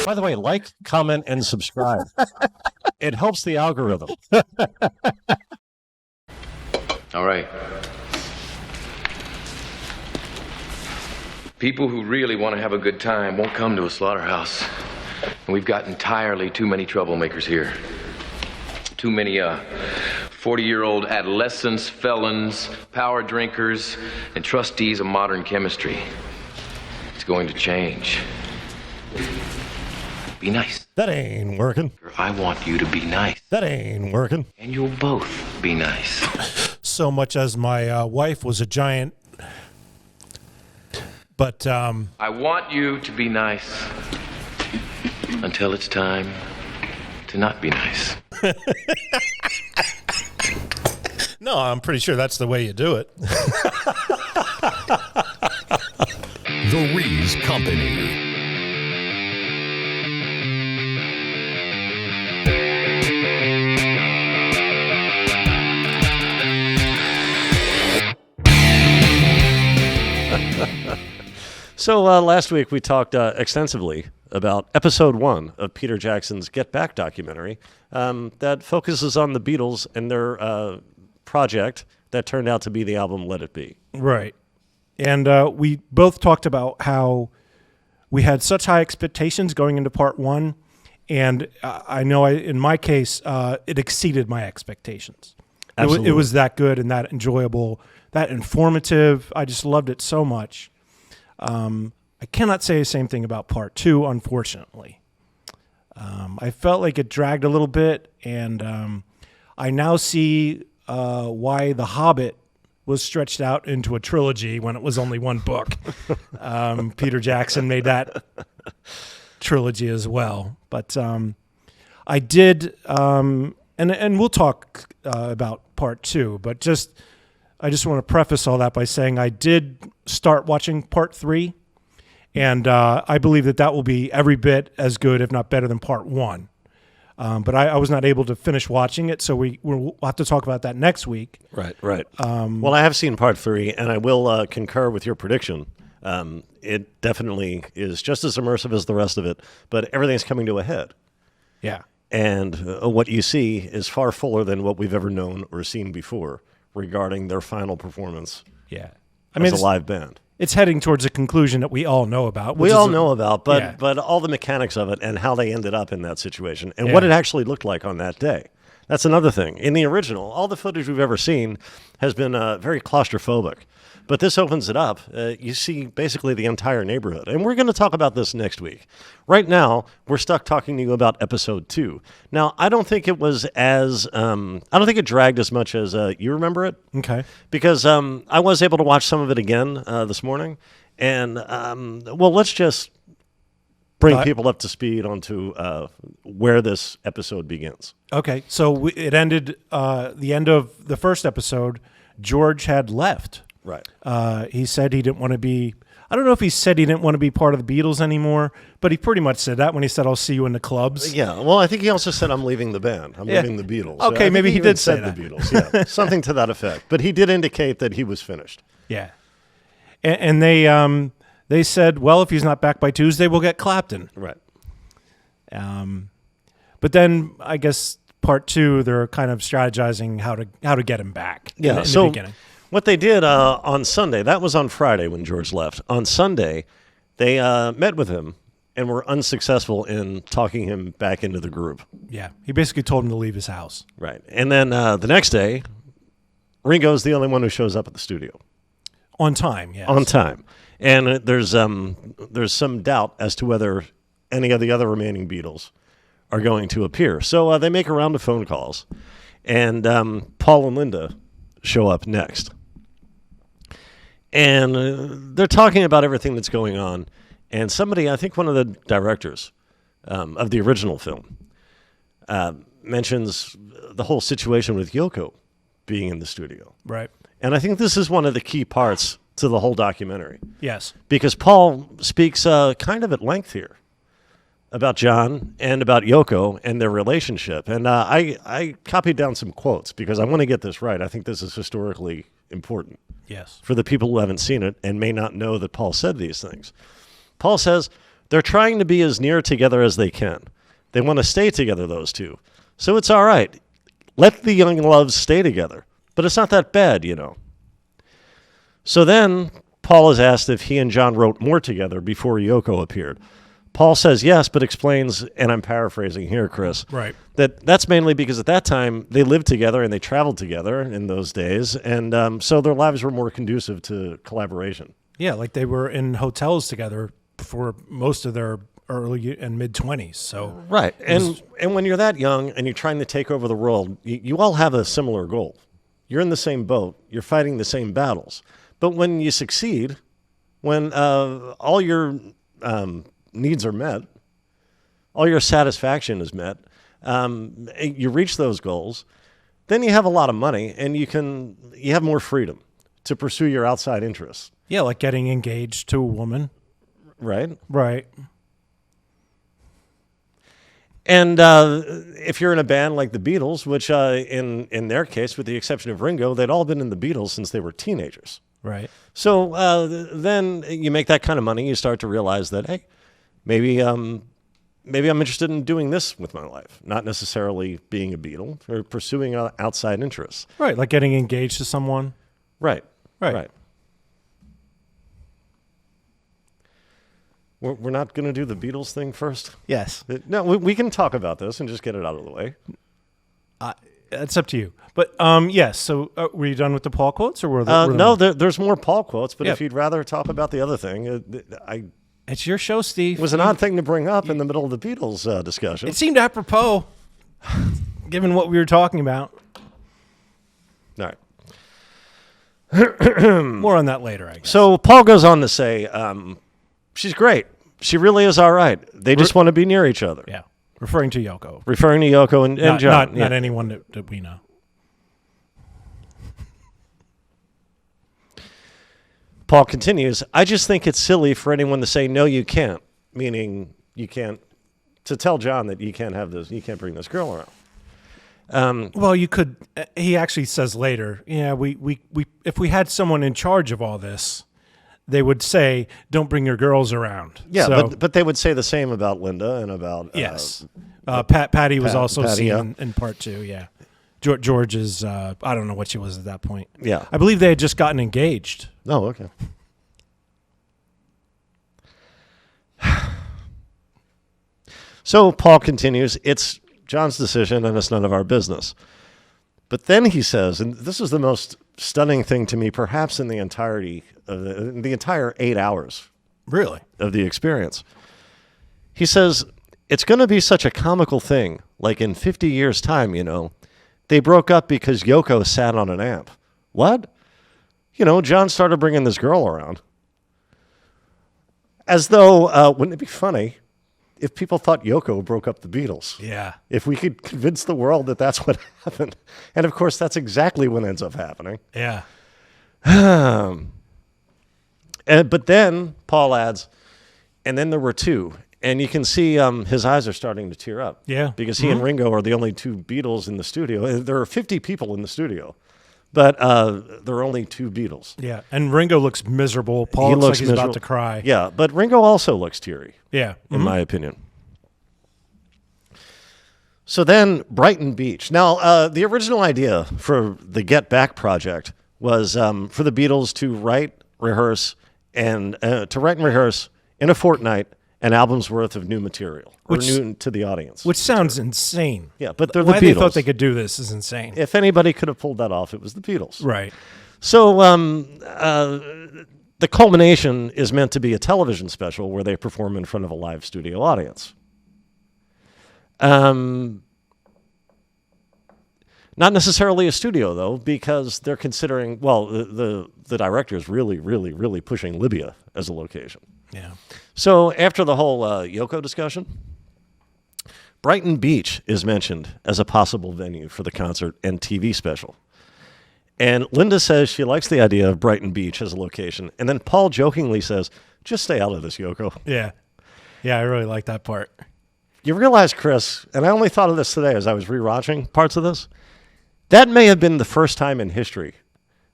By the way, like, comment, and subscribe. It helps the algorithm. All right. People who really want to have a good time won't come to a slaughterhouse. And we've got entirely too many troublemakers here. Too many 40-year-old adolescents, felons, power drinkers, and trustees of modern chemistry. It's going to change. Be nice. That ain't working. I want you to be nice. That ain't working. And you'll both be nice. So much as my wife was a giant, but I want you to be nice until it's time to not be nice. no, I'm pretty sure that's the way you do it. The Rees Company. So last week we talked extensively about episode 1 of Peter Jackson's Get Back documentary that focuses on the Beatles and their project that turned out to be the album Let It Be. Right. And we both talked about how we had such high expectations going into part 1, and I know in my case, it exceeded my expectations. It was that good and that enjoyable, that informative. I just loved it so much. I cannot say the same thing about part 2, unfortunately. I felt like it dragged a little bit, and I now see why The Hobbit was stretched out into a trilogy when it was only one book. Peter Jackson made that trilogy as well. But I did, and we'll talk about part 2, but I just want to preface all that by saying I did start watching part 3, and I believe that will be every bit as good, if not better, than part 1. But I was not able to finish watching it, so we'll have to talk about that next week. Right. Well, I have seen part 3, and I will concur with your prediction. It definitely is just as immersive as the rest of it, but everything's coming to a head. Yeah. And what you see is far fuller than what we've ever known or seen before regarding their final performance. Yeah. As a live band. It's heading towards a conclusion that we all know about. But all the mechanics of it and how they ended up in that situation and what it actually looked like on that day. That's another thing. In the original, all the footage we've ever seen has been very claustrophobic. But this opens it up. You see basically the entire neighborhood. And we're going to talk about this next week. Right now, we're stuck talking to you about episode 2. Now, I don't think it was as, I don't think it dragged as much as you remember it. Okay. Because I was able to watch some of it again this morning. And, let's just bring people up to speed onto where this episode begins. Okay. So it ended, the end of the first episode, George had left. Right. He said he didn't want to be, I don't know if he said he didn't want to be part of the Beatles anymore, but he pretty much said that when he said, I'll see you in the clubs. Yeah. Well, I think he also said, I'm leaving the band. I'm leaving the Beatles. Okay. Maybe he did say that. The Beatles. Yeah. Something to that effect. But he did indicate that he was finished. Yeah. And they said, well, if he's not back by Tuesday, we'll get Clapton. Right. But then I guess part 2, they're kind of strategizing how to get him back. Yeah. In the beginning. What they did on Sunday, that was on Friday when George left. On Sunday, they met with him and were unsuccessful in talking him back into the group. Yeah, he basically told him to leave his house. Right. And then the next day, Ringo's the only one who shows up at the studio. On time, yes. On time. And there's some doubt as to whether any of the other remaining Beatles are going to appear. So they make a round of phone calls, and Paul and Linda show up next. And they're talking about everything that's going on. And somebody, I think one of the directors of the original film, mentions the whole situation with Yoko being in the studio. Right. And I think this is one of the key parts to the whole documentary. Yes. Because Paul speaks kind of at length here about John and about Yoko and their relationship. And I copied down some quotes because I want to get this right. I think this is historically important. Yes. For the people who haven't seen it and may not know that Paul said these things. Paul says, They're trying to be as near together as they can. They want to stay together, those two. So it's all right. Let the young loves stay together. But it's not that bad, you know. So then Paul is asked if he and John wrote more together before Yoko appeared. Paul says yes, but explains, and I'm paraphrasing here, Chris, Right. that's mainly because at that time they lived together and they traveled together in those days, and so their lives were more conducive to collaboration. Yeah, like they were in hotels together for most of their early and mid-20s. So Right. And when you're that young and you're trying to take over the world, you all have a similar goal. You're in the same boat. You're fighting the same battles. But when you succeed, when all your needs are met, all your satisfaction is met, you reach those goals, then you have a lot of money and you have more freedom to pursue your outside interests. yeah, like getting engaged to a woman. Right? Right. And if you're in a band like the Beatles, which in their case, with the exception of Ringo, they'd all been in the Beatles since they were teenagers. Right. So then you make that kind of money, you start to realize that, hey, maybe I'm interested in doing this with my life, not necessarily being a Beatle or pursuing outside interests. Right, like getting engaged to someone. Right. Right. Right. We're not going to do the Beatles thing first? Yes. No, we can talk about this and just get it out of the way. It's up to you. But yes, so were you done with the Paul quotes? Or were No, there's more Paul quotes, but Yeah. if you'd rather talk about the other thing, It's your show, Steve. it was an odd thing to bring up in the middle of the Beatles discussion. It seemed apropos, given what we were talking about. All right. More on that later, I guess. So Paul goes on to say, she's great. She really is all right. They just want to be near each other. Yeah, referring to Yoko. Referring to Yoko and John. Not anyone that we know. Paul continues, I just think it's silly for anyone to say, no, you can't. Meaning you can't, to tell John that you can't have this, you can't bring this girl around. Well, you could. He actually says later, yeah, we if we had someone in charge of all this, they would say, don't bring your girls around. Yeah, So, but they would say the same about Linda and about yes. Patty was also Patty, seen in part two, yeah. George is, I don't know what she was at that point. Yeah. I believe they had just gotten engaged. Oh, okay. So Paul continues, it's John's decision and it's none of our business. But then he says, and this is the most stunning thing to me, perhaps in the entirety of the entire 8 hours Really? of the experience. He says, it's going to be such a comical thing, like in 50 years' time, you know. They broke up because Yoko sat on an amp. What? You know, John started bringing this girl around. As though, wouldn't it be funny if people thought Yoko broke up the Beatles? Yeah. If we could convince the world that that's what happened. And of course, that's exactly what ends up happening. Yeah. But then Paul adds, and then there were two. And you can see his eyes are starting to tear up. Yeah. Because he and Ringo are the only two Beatles in the studio. There are 50 people in the studio, but there are only two Beatles. Yeah. And Ringo looks miserable. Paul looks like he's about to cry. Yeah, but Ringo also looks teary, Yeah. in my opinion. So then Brighton Beach. Now, the original idea for the Get Back project was for the Beatles to write, rehearse in a fortnight an album's worth of new material, or new to the audience. Which sounds insane. Yeah, but they're the Why Beatles. they thought they could do this is insane. If anybody could have pulled that off, it was the Beatles. Right. So the culmination is meant to be a television special where they perform in front of a live studio audience. Not necessarily a studio, though, because they're considering, well, the director is really, really, really pushing Libya as a location. Yeah. So after the whole Yoko discussion, Brighton Beach is mentioned as a possible venue for the concert and TV special. And Linda says she likes the idea of Brighton Beach as a location. And then Paul jokingly says, just stay out of this, Yoko. Yeah. Yeah, I really like that part. You realize, Chris, and I only thought of this today as I was rewatching parts of this, that may have been the first time in history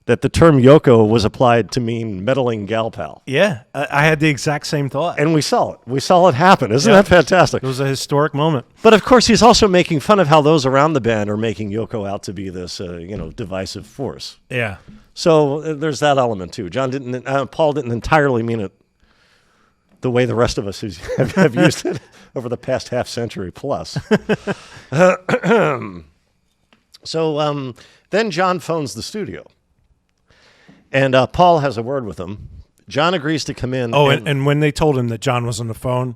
that the term Yoko was applied to mean meddling gal pal. Yeah, I had the exact same thought. And we saw it. We saw it happen. Isn't that fantastic? It was a historic moment. But of course, he's also making fun of how those around the band are making Yoko out to be this, divisive force. Yeah. So there's that element too. Paul didn't entirely mean it the way the rest of us have used it over the past half century plus. So then John phones the studio. And Paul has a word with him. John agrees to come in. Oh, and when they told him that John was on the phone,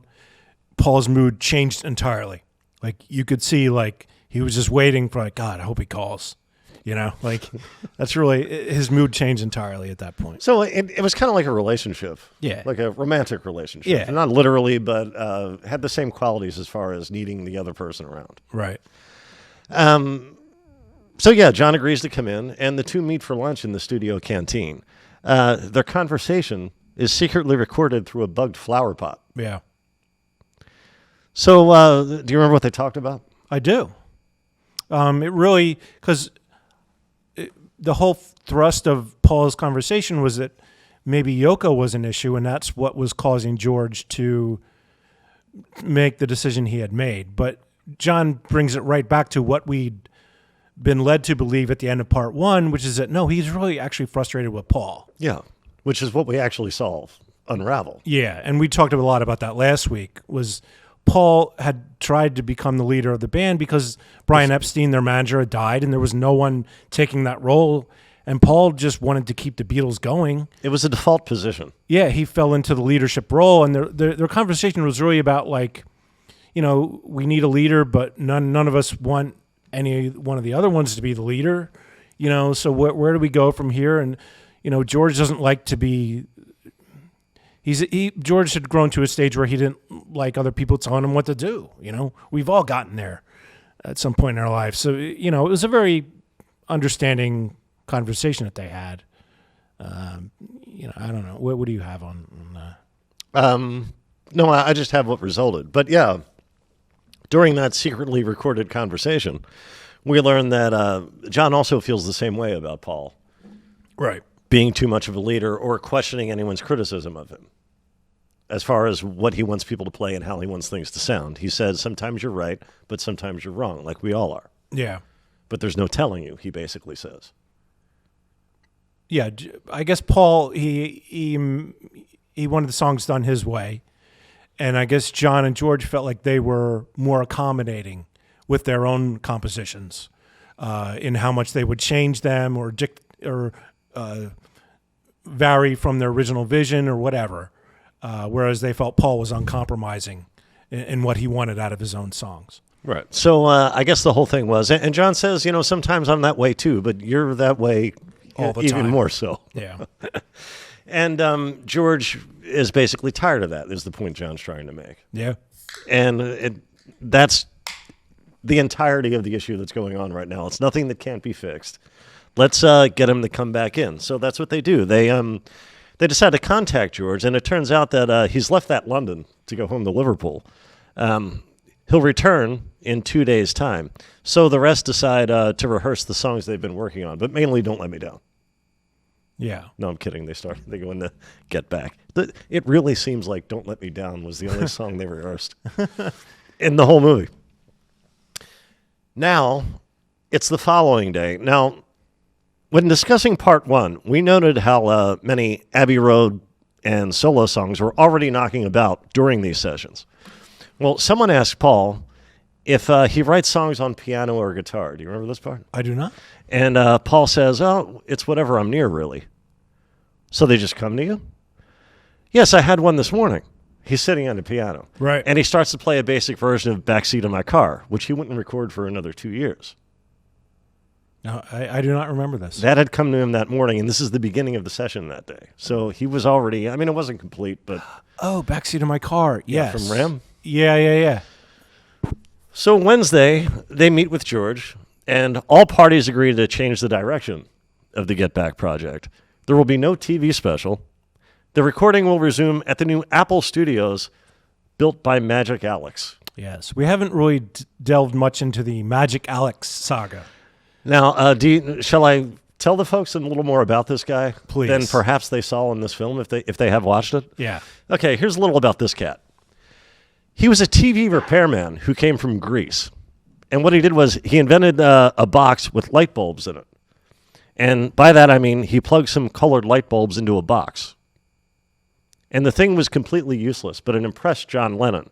Paul's mood changed entirely. Like, you could see, like, he was just waiting for, like, God, I hope he calls. You know, like, that's really, his mood changed entirely at that point. So it was kind of like a relationship. Yeah. Like a romantic relationship. Yeah. Not literally, but had the same qualities as far as needing the other person around. Right. So, yeah, John agrees to come in, and the two meet for lunch in the studio canteen. Their conversation is secretly recorded through a bugged flower pot. Yeah. So, do you remember what they talked about? I do. It really, because the whole thrust of Paul's conversation was that maybe Yoko was an issue, and that's what was causing George to make the decision he had made. But John brings it right back to what we'd been led to believe at the end of part one, which is that, no, he's really actually frustrated with Paul. Yeah, which is what we actually saw unravel. Yeah, and we talked a lot about that last week, was Paul had tried to become the leader of the band because Brian Epstein, their manager, had died, and there was no one taking that role, and Paul just wanted to keep the Beatles going. It was a default position. Yeah, he fell into the leadership role, and their conversation was really about, like, you know, we need a leader, but none of us want any one of the other ones to be the leader, you know, so where do we go from here? And, you know, George doesn't like to be, George had grown to a stage where he didn't like other people telling him what to do, you know, we've all gotten there at some point in our life. So, you know, it was a very understanding conversation that they had. You know, I don't know. What do you have on No, I just have what resulted. But yeah, during that secretly recorded conversation, we learned that John also feels the same way about Paul. Right. Being too much of a leader or questioning anyone's criticism of him as far as what he wants people to play and how he wants things to sound. He says, sometimes you're right, but sometimes you're wrong, like we all are. Yeah. But there's no telling you, he basically says. Yeah, I guess Paul, he wanted the songs done his way. And I guess John and George felt like they were more accommodating with their own compositions in how much they would change them or vary from their original vision or whatever, whereas they felt Paul was uncompromising in what he wanted out of his own songs. Right. So I guess the whole thing was, and John says, you know, sometimes I'm that way too, but you're that way all the even time. more so. Yeah. And George is basically tired of that, is the point John's trying to make. Yeah. And that's the entirety of the issue that's going on right now. It's nothing that can't be fixed. Let's get him to come back in. So that's what they do. They decide to contact George, and it turns out that he's left that London to go home to Liverpool. He'll return in 2 days' time. So the rest decide to rehearse the songs they've been working on, but mainly Don't Let Me Down. Yeah. No, I'm kidding. They go into Get Back. It really seems like Don't Let Me Down was the only song they rehearsed in the whole movie. Now, it's the following day. Now, when discussing part one, we noted how many Abbey Road and solo songs were already knocking about during these sessions. Well, someone asked Paul if he writes songs on piano or guitar. Do you remember this part? I do not. And Paul says, oh, it's whatever I'm near, really. So they just come to you? Yes, I had one this morning. He's sitting on the piano. Right. And he starts to play a basic version of Backseat of My Car, which he wouldn't record for another 2 years. No, I do not remember this. That had come to him that morning, and this is the beginning of the session that day. So he was already, I mean, it wasn't complete, but... Oh, Backseat of My Car. Yes. From Ram? Yeah. So Wednesday, they meet with George, and all parties agree to change the direction of the Get Back project. There will be no TV special. The recording will resume at the new Apple Studios built by Magic Alex. Yes. We haven't really delved much into the Magic Alex saga. Now, shall I tell the folks a little more about this guy Please. than perhaps they saw in this film if they have watched it? Yeah. Okay, here's a little about this cat. He was a TV repairman who came from Greece. And what he did was he invented a box with light bulbs in it. And by that I mean he plugged some colored light bulbs into a box. And the thing was completely useless, but it impressed John Lennon,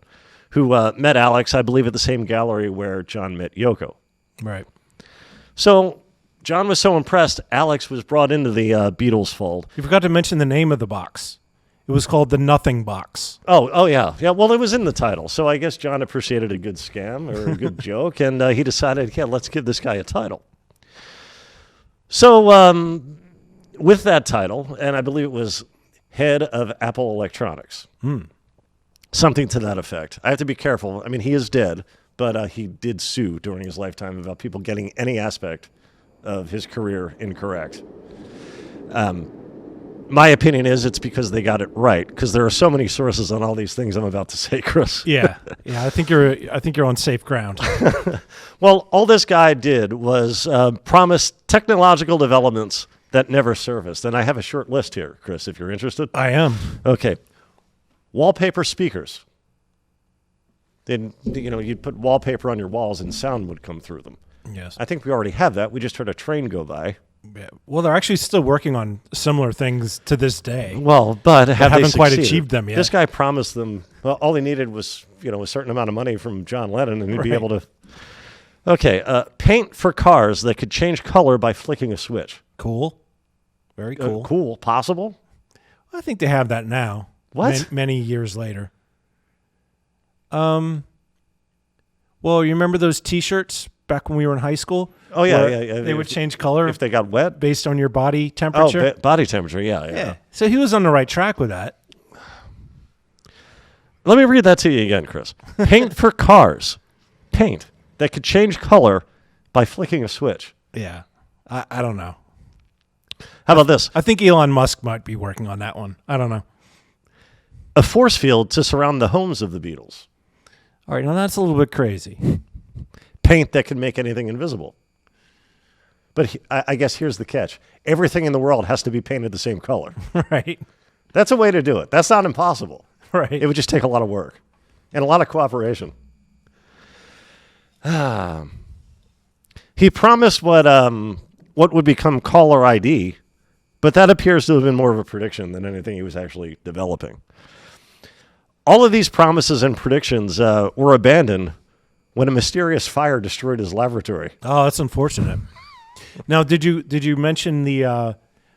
who met Alex, I believe, at the same gallery where John met Yoko. Right. So John was so impressed, Alex was brought into the Beatles fold. You forgot to mention the name of the box. It was called the Nothing Box. Oh, yeah. Yeah, well, it was in the title. So I guess John appreciated a good scam or a good joke, and he decided, yeah, let's give this guy a title. So with that title, and I believe it was head of Apple Electronics, something to that effect. I have to be careful. I mean, he is dead, but he did sue during his lifetime about people getting any aspect of his career incorrect. My opinion is it's because they got it right, because there are so many sources on all these things I'm about to say, Chris. Yeah. I think you're on safe ground. Well, all this guy did was promise technological developments that never surfaced. And I have a short list here, Chris, if you're interested. I am. Okay. Wallpaper speakers. Then, you'd put wallpaper on your walls and sound would come through them. Yes. I think we already have that. We just heard a train go by. Yeah. Well, they're actually still working on similar things to this day. Well, but haven't quite achieved them yet. This guy promised them. Well, all he needed was a certain amount of money from John Lennon, and he'd be able to. Okay, paint for cars that could change color by flicking a switch. Cool. Very cool. Cool. Possible. I think they have that now. What? Many years later. Well, you remember those T-shirts back when we were in high school? Oh yeah. They would change color if they got wet based on your body temperature. Oh, body temperature. Yeah. So he was on the right track with that. Let me read that to you again, Chris. Paint for cars. Paint that could change color by flicking a switch. Yeah. I don't know. How about this? I think Elon Musk might be working on that one. I don't know. A force field to surround the homes of the Beatles. All right, now that's a little bit crazy. Paint that can make anything invisible. But I guess here's the catch. Everything in the world has to be painted the same color. Right. That's a way to do it. That's not impossible. Right. It would just take a lot of work and a lot of cooperation. He promised what would become caller ID, but that appears to have been more of a prediction than anything he was actually developing. All of these promises and predictions were abandoned when a mysterious fire destroyed his laboratory. Oh, that's unfortunate. Now, did you mention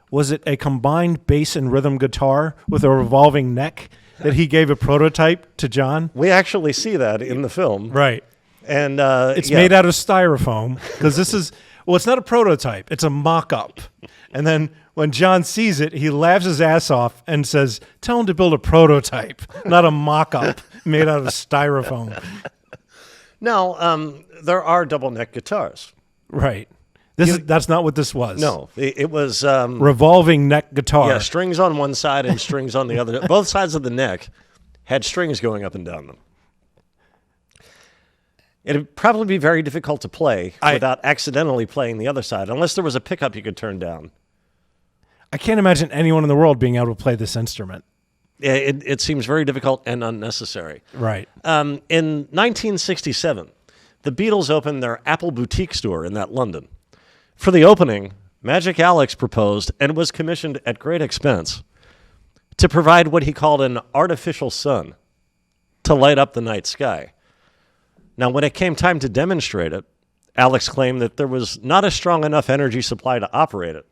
was it a combined bass and rhythm guitar with a revolving neck that he gave a prototype to John? We actually see that in the film. Right. And it's made out of styrofoam because this is, it's not a prototype. It's a mock-up. And then when John sees it, he laughs his ass off and says, tell him to build a prototype, not a mock-up made out of styrofoam. Now, there are double neck guitars. Right. That's not what this was. No, it was revolving neck guitar. Yeah, strings on one side and strings on the other. Both sides of the neck had strings going up and down them. It'd probably be very difficult to play without accidentally playing the other side, unless there was a pickup you could turn down. I can't imagine anyone in the world being able to play this instrument. It seems very difficult and unnecessary. Right. In 1967, the Beatles opened their Apple boutique store in London. For the opening, Magic Alex proposed and was commissioned at great expense to provide what he called an artificial sun to light up the night sky. Now, when it came time to demonstrate it, Alex claimed that there was not a strong enough energy supply to operate it,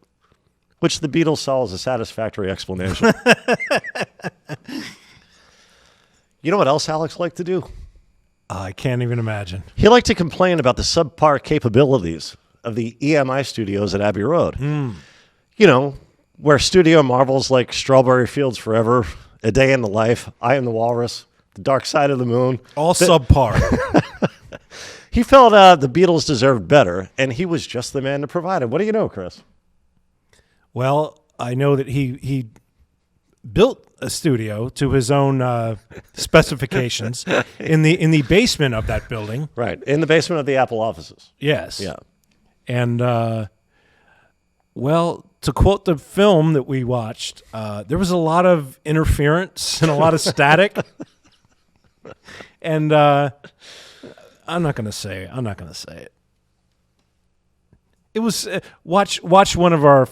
which the Beatles saw as a satisfactory explanation. You know what else Alex liked to do? I can't even imagine. He liked to complain about the subpar capabilities of the EMI studios at Abbey Road. You know, where studio marvels like Strawberry Fields Forever, A Day in the Life, I Am the Walrus, The Dark Side of the Moon. All subpar. He felt the Beatles deserved better, and he was just the man to provide it. What do you know, Chris? Well, I know that he built a studio to his own specifications in the basement of that building. Right, in the basement of the Apple offices. Yes. Yeah. And Well, to quote the film that we watched, there was a lot of interference and a lot of static. And I'm not going to say it. It was watch one of our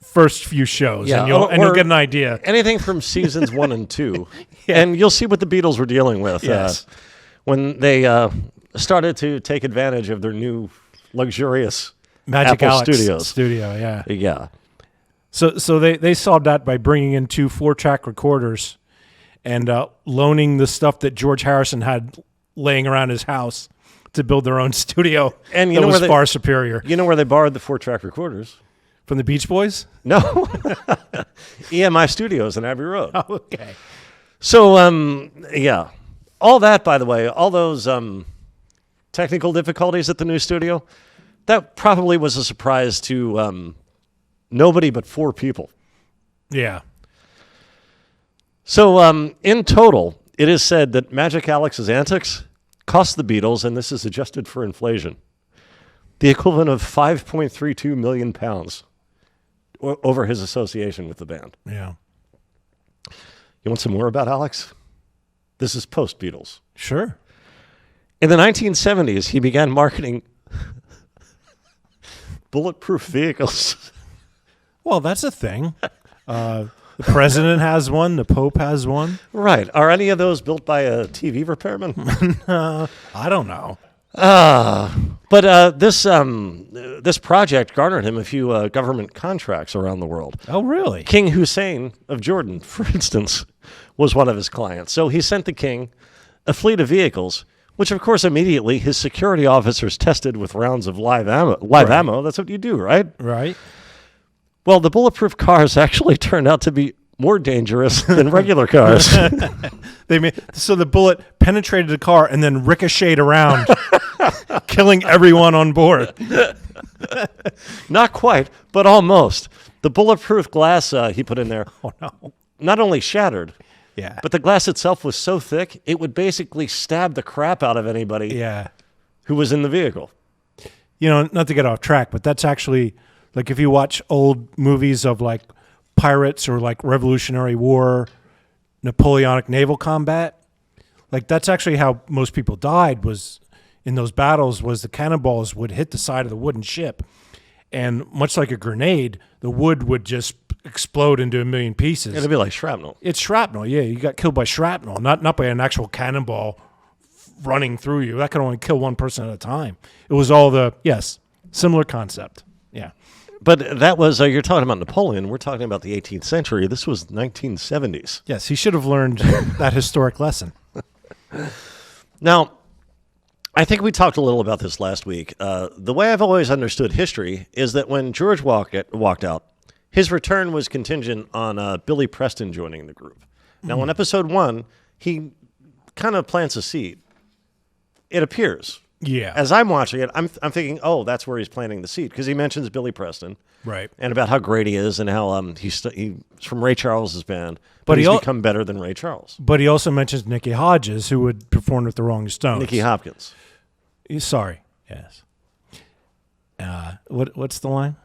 first few shows, and you'll get an idea. Anything from seasons 1 and 2, and you'll see what the Beatles were dealing with when they started to take advantage of their new luxurious Magic Apple Alex Studios. Yeah. So they solved that by bringing in 2 4-track recorders and loaning the stuff that George Harrison had laying around his house to build their own studio. And was far superior. You know where they borrowed the 4-track recorders? From the Beach Boys? No. EMI Studios in Abbey Road. Oh, okay. So, all that, by the way, all those technical difficulties at the new studio, that probably was a surprise to nobody but 4 people. Yeah. So, in total, it is said that Magic Alex's antics cost the Beatles, and this is adjusted for inflation, the equivalent of £5.32 million over his association with the band. Yeah. You want some more about Alex? This is post-Beatles. Sure. In the 1970s, he began marketing bulletproof vehicles. Well, that's a thing. The president has one. The Pope has one. Right. Are any of those built by a TV repairman? I don't know. But this project garnered him a few government contracts around the world. Oh, really? King Hussein of Jordan, for instance, was one of his clients. So he sent the king a fleet of vehicles, which, of course, immediately his security officers tested with rounds of live ammo. That's what you do, right? Right. Well, the bulletproof cars actually turned out to be more dangerous than regular cars. So the bullet penetrated the car and then ricocheted around, killing everyone on board. Not quite, but almost. The bulletproof glass he put in there not only shattered, but the glass itself was so thick, it would basically stab the crap out of anybody who was in the vehicle. You know, not to get off track, but that's actually, like, if you watch old movies of, like, pirates or, like, Revolutionary War, Napoleonic naval combat, like, that's actually how most people died, was in those battles, was the cannonballs would hit the side of the wooden ship, and much like a grenade, the wood would just explode into a million pieces. It'd be like shrapnel. It's shrapnel, yeah. You got killed by shrapnel, not by an actual cannonball running through you. That could only kill one person at a time. It was all similar concept. Yeah. But that was, you're talking about Napoleon. We're talking about the 18th century. This was 1970s. Yes, he should have learned that historic lesson. Now, I think we talked a little about this last week. The way I've always understood history is that when George walked out, his return was contingent on Billy Preston joining the group. Now, in episode 1, he kind of plants a seed. It appears. Yeah. As I'm watching it, I'm thinking, oh, that's where he's planting the seed, because he mentions Billy Preston, right, and about how great he is and how he's from Ray Charles's band, but he's become better than Ray Charles. But he also mentions Nicky Hodges, who would perform with the Rolling Stones. Nicky Hopkins. Sorry. Yes. What's the line?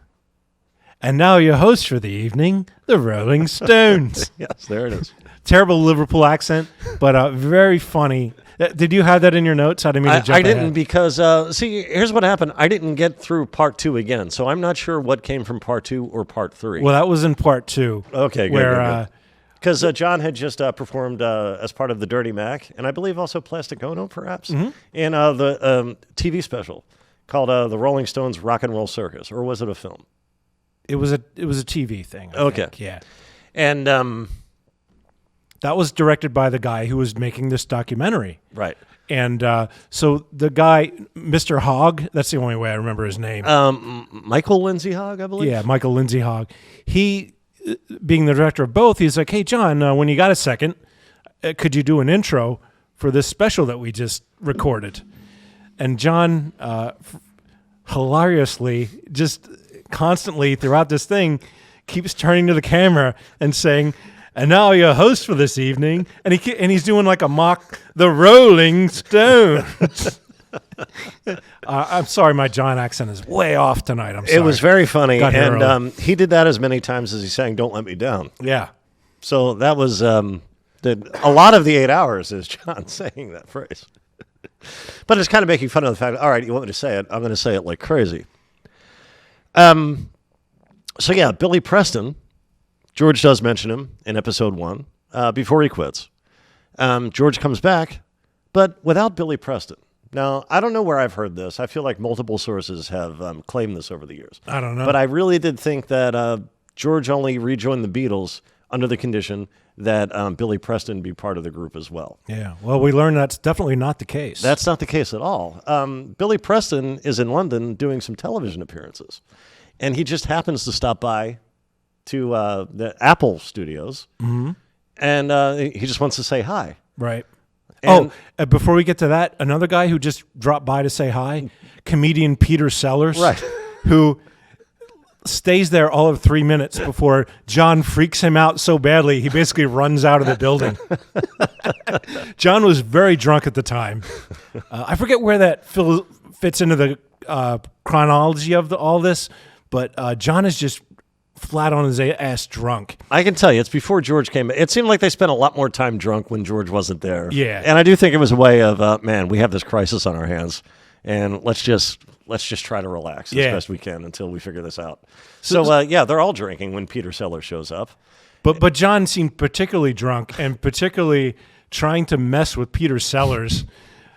And now your host for the evening, the Rolling Stones. Yes, there it is. Terrible Liverpool accent, but very funny. Did you have that in your notes? I didn't mean to jump I didn't ahead. because, see, here's what happened. I didn't get through part 2 again, so I'm not sure what came from part 2 or part 3. Well, that was in part 2. Okay, good. Where, because John had just performed as part of the Dirty Mac, and I believe also Plastic Ono, perhaps, in the TV special called The Rolling Stones Rock and Roll Circus, or was it a film? It was a TV thing. I think. Yeah. And that was directed by the guy who was making this documentary. Right. And so the guy, Mr. Hogg, that's the only way I remember his name. Michael Lindsay Hogg, I believe. Yeah, Michael Lindsay Hogg. He, being the director of both, he's like, hey, John, when you got a second, could you do an intro for this special that we just recorded? And John, hilariously, just constantly throughout this thing, keeps turning to the camera and saying, and now your host for this evening, and he's doing like a mock, the Rolling Stones. I'm sorry, my John accent is way off tonight. I'm sorry. It was very funny, Got here and early. he did that as many times as he sang "Don't Let Me Down." Yeah. So that was a lot of the 8 hours is John saying that phrase. But it's kind of making fun of the fact, all right, you want me to say it? I'm going to say it like crazy. So yeah, Billy Preston, George does mention him in episode 1 before he quits. George comes back, but without Billy Preston. Now, I don't know where I've heard this. I feel like multiple sources have claimed this over the years. I don't know. But I really did think that George only rejoined the Beatles under the condition that Billy Preston be part of the group as well. Yeah. Well, we learned that's definitely not the case. That's not the case at all. Billy Preston is in London doing some television appearances, and he just happens to stop by to the Apple studios, and he just wants to say hi. right. And- Before we get to that, another guy who just dropped by to say hi, comedian Peter Sellers, Right. who stays there all of 3 minutes before John freaks him out so badly he basically runs out of the building. John was very drunk at the time. I forget where that fits into the chronology of all this, but John is just flat on his ass drunk. I can tell you, it's before George came. It seemed like they spent a lot more time drunk when George wasn't there. Yeah. And I do think it was a way of, man, we have this crisis on our hands, and let's just try to relax as best we can until we figure this out. So yeah, they're all drinking when Peter Sellers shows up. But John seemed particularly drunk and particularly trying to mess with Peter Sellers.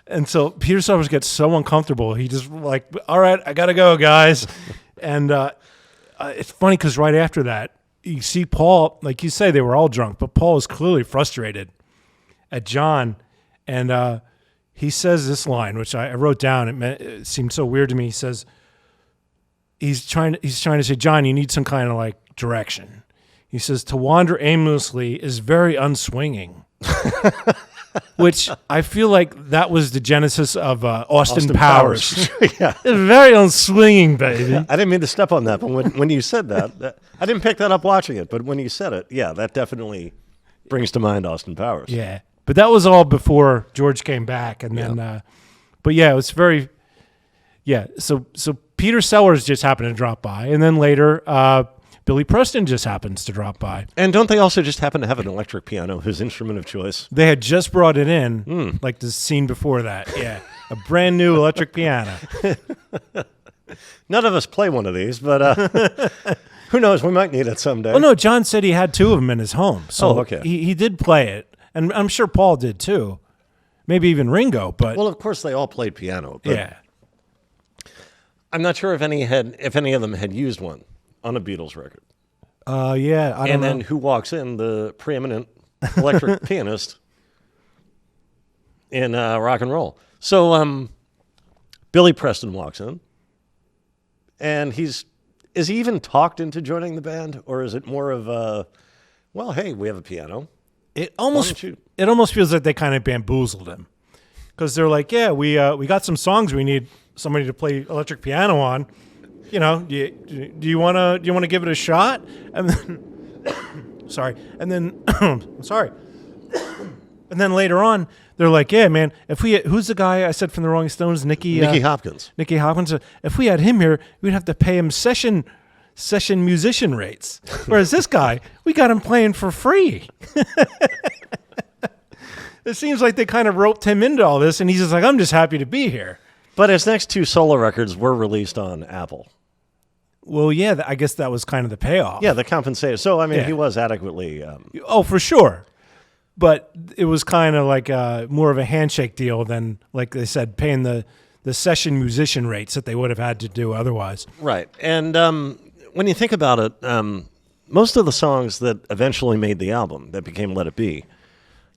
And so Peter Sellers gets so uncomfortable. He just like, all right, I got to go, guys. And it's funny because right after that, you see Paul, like you say, they were all drunk, but Paul is clearly frustrated at John. And he says this line, which I wrote down. It seemed so weird to me. He says, he's trying to say, John, you need some kind of like direction. He says, to wander aimlessly is very unswinging. Which I feel like that was the genesis of Austin Powers. Yeah. It's very unswinging, baby. I didn't mean to step on that, but when you said that, I didn't pick that up watching it, but when you said it, yeah, that definitely brings to mind Austin Powers. Yeah. But that was all before George came back. And then, but yeah, it was very, yeah. So Peter Sellers just happened to drop by. And then later, Billy Preston just happens to drop by. And don't they also just happen to have an electric piano, his instrument of choice? They had just brought it in, like the scene before that. Yeah. A brand new electric piano. None of us play one of these, but who knows? We might need it someday. Well, no, John said he had 2 of them in his home. So okay. he did play it. And I'm sure Paul did too. Maybe even Ringo, but Well, of course, they all played piano. But yeah. I'm not sure if any of them had used one on a Beatles record. Yeah, I don't And know. then who walks in? The preeminent electric pianist in rock and roll. So Billy Preston walks in, and is he even talked into joining the band, or is it more of a, well, hey, we have a piano. It Why almost feels like they kind of bamboozled him, because they're like, yeah, we got some songs we need somebody to play electric piano on. You know, do you want to give it a shot? And then, sorry, and then sorry, and then later on, they're like, yeah, man, who's the guy I said from the Rolling Stones, Nicky Hopkins. Nicky Hopkins. If we had him here, we'd have to pay him session musician rates. Whereas this guy, we got him playing for free. It seems like they kind of roped him into all this, and he's just like, I'm just happy to be here. But his next 2 solo records were released on Apple. Well, yeah, I guess that was kind of the payoff. Yeah, the compensation. So, I mean, Yeah. he was adequately... Oh, for sure. But it was kind of like more of a handshake deal than, like they said, paying the session musician rates that they would have had to do otherwise. Right. And when you think about it, most of the songs that eventually made the album, that became Let It Be,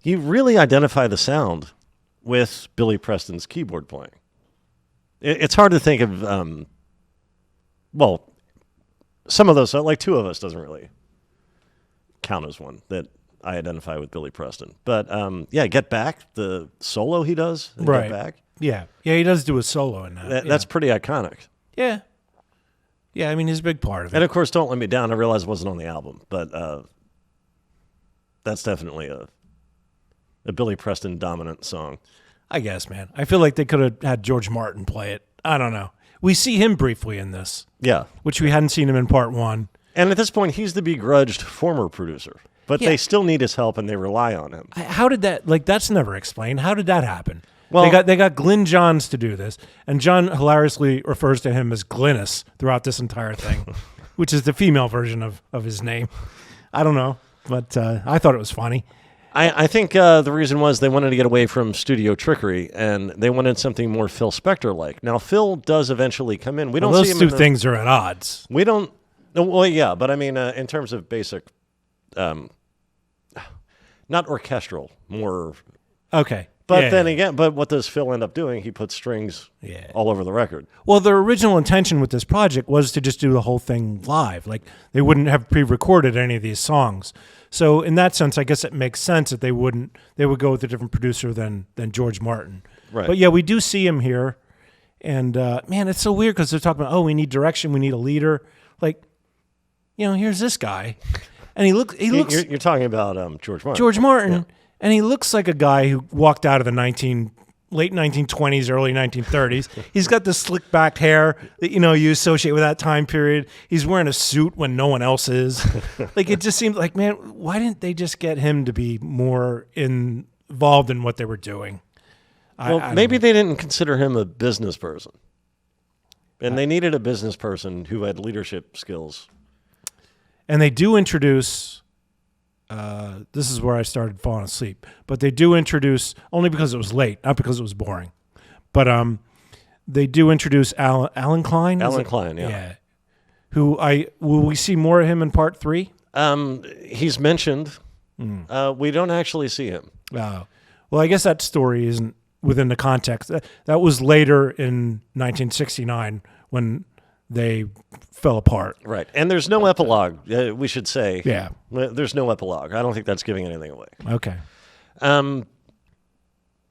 you really identify the sound with Billy Preston's keyboard playing. It's hard to think of, well, some of those, like 2 of Us doesn't really count as one that I identify with Billy Preston. But yeah, Get Back, the solo he does, in Right. Get Back, Yeah. Yeah, he does do a solo in that. that's pretty iconic. Yeah. Yeah, I mean, he's a big part of it. And of course, Don't Let Me Down, I realize it wasn't on the album, but that's definitely a Billy Preston dominant song. I guess, man. I feel like they could have had George Martin play it. I don't know. We see him briefly in this. Yeah. Which we hadn't seen him in part one. And at this point, he's the begrudged former producer. But Yeah. they still need his help, and they rely on him. How did that, that's never explained. How did that happen? Well- they got Glyn Johns to do this, and John hilariously refers to him as Glynis throughout this entire thing, which is the female version of his name. I don't know, but I thought it was funny. I think the reason was they wanted to get away from studio trickery, and they wanted something more Phil Spector-like. Now, Phil does eventually come in. We don't see Those him two in the- things are at odds. We don't. Well, yeah, but I mean, in terms of basic, not orchestral, more. Okay. But Yeah, then yeah. again, but what does Phil end up doing? He puts strings Yeah. all over the record. Well, their original intention with this project was to just do the whole thing live. Like, they wouldn't have pre-recorded any of these songs. So in that sense, I guess it makes sense that they would go with a different producer than George Martin. Right. But yeah, we do see him here. And man, it's so weird because they're talking about, we need direction, we need a leader. Like, here's this guy. And he looks You're talking about George Martin. George Martin, and he looks like a guy who walked out of the late 1920s, early 1930s. He's got the slick back hair that you associate with that time period. He's wearing a suit when no one else is. Like, it just seems like, man, why didn't they just get him to be more involved in what they were doing? Well, maybe they didn't consider him a business person, and they needed a business person who had leadership skills. And they do introduce. This is where I started falling asleep. But they do introduce, only because it was late, not because it was boring. But they do introduce Alan Klein. Alan Klein, yeah. Who will we see more of him in part 3? He's mentioned. We don't actually see him. Well, I guess that story isn't within the context. That was later in 1969 when they fell apart. Right. And there's no epilogue, we should say. Yeah. There's no epilogue. I don't think that's giving anything away. Okay.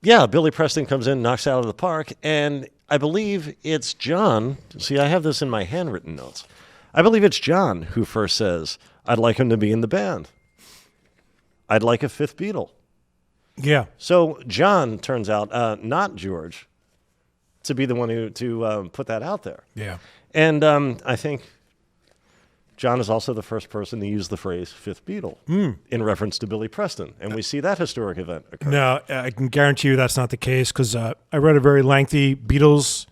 Yeah, Billy Preston comes in, knocks out of the park, and I believe it's John. See, I have this in my handwritten notes. I believe it's John who first says, I'd like him to be in the band. I'd like a fifth Beatle. Yeah. So John turns out, not George, to be the one to put that out there. Yeah. And I think John is also the first person to use the phrase fifth Beatle in reference to Billy Preston. And we see that historic event occur. No, I can guarantee you that's not the case because I read a very lengthy Beatles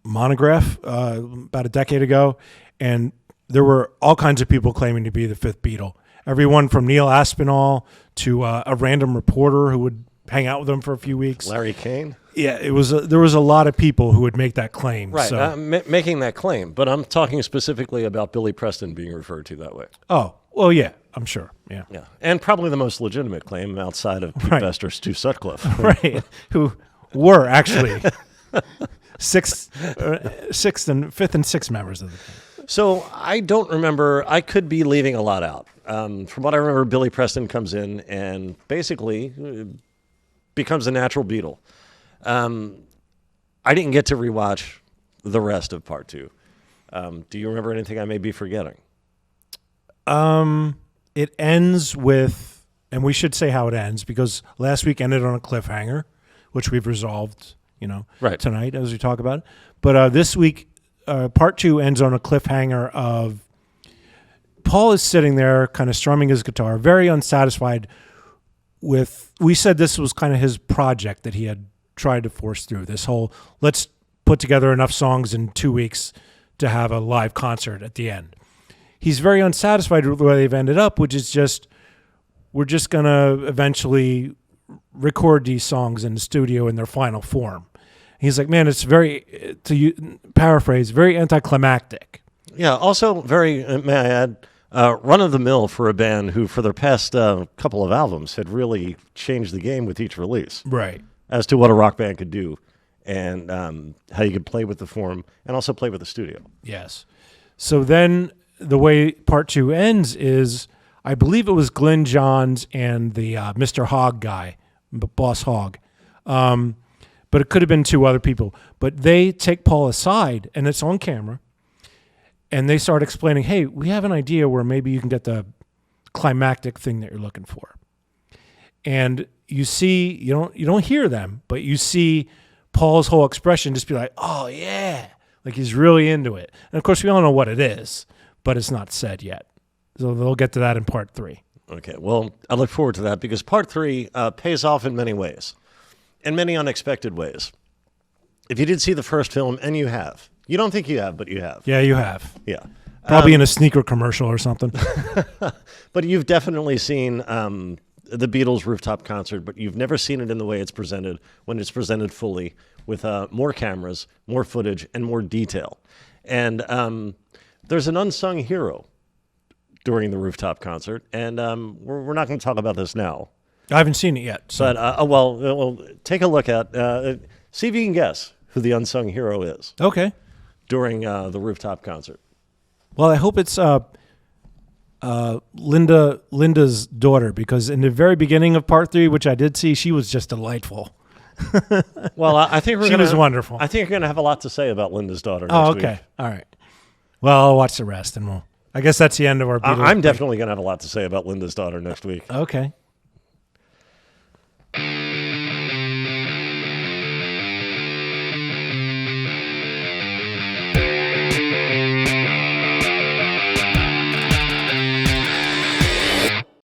monograph about a decade ago, and there were all kinds of people claiming to be the fifth Beatle. Everyone from Neil Aspinall to a random reporter who would hang out with them for a few weeks. Larry Kane? Yeah, there was a lot of people who would make that claim. Right, So. making that claim. But I'm talking specifically about Billy Preston being referred to that way. Oh, well, yeah, I'm sure. Yeah. Yeah, and probably the most legitimate claim outside of Pete Right. Best or Stu Sutcliffe. Right. Who were actually fifth and sixth members of the band. So I don't remember. I could be leaving a lot out. From what I remember, Billy Preston comes in and basically becomes a natural Beatle. I didn't get to rewatch the rest of part 2. Do you remember anything I may be forgetting? It ends with, and we should say how it ends because last week ended on a cliffhanger, which we've resolved, Right. tonight as we talk about it. But this week, part 2 ends on a cliffhanger of Paul is sitting there kind of strumming his guitar, very unsatisfied with, we said this was kind of his project that he had tried to force through, this whole, let's put together enough songs in 2 weeks to have a live concert at the end. He's very unsatisfied with where they've ended up, which is just, we're just going to eventually record these songs in the studio in their final form. He's like, man, it's very, paraphrase, very anticlimactic. Yeah, also very, may I add, run-of-the-mill for a band who, for their past couple of albums, had really changed the game with each release. Right. As to what a rock band could do and how you could play with the form and also play with the studio. Yes. So then the way part 2 ends is, I believe it was Glyn Johns and the Mr. Hogg guy, Boss Hogg. But it could have been 2 other people. But they take Paul aside, and it's on camera, and they start explaining, hey, we have an idea where maybe you can get the climactic thing that you're looking for. and you see you don't hear them, but you see Paul's whole expression just be like, oh yeah, like he's really into it. And of course we all know what it is, but it's not said yet. So they'll get to that in part 3. Okay, well, I look forward to that because part 3 pays off in many ways, in many unexpected ways. If you did see the first film, and you have, you don't think you have, but you have. Yeah, you have. Yeah. Probably in a sneaker commercial or something. But you've definitely seen the Beatles rooftop concert, but you've never seen it in the way it's presented, when it's presented fully with more cameras, more footage, and more detail. And there's an unsung hero during the rooftop concert, and we're not going to talk about this now. I haven't seen it yet. So. But, well, take a look at, see if you can guess who the unsung hero is Okay. during the rooftop concert. Well, I hope it's Linda's daughter, because in the very beginning of part 3, which I did see, she was just delightful. Well, I think She was wonderful. I think you're going to have a lot to say about Linda's daughter Oh, next okay. week. All right. Well, I'll watch the rest, and I guess that's the end of our Beatles. I'm definitely going to have a lot to say about Linda's daughter next week. Okay.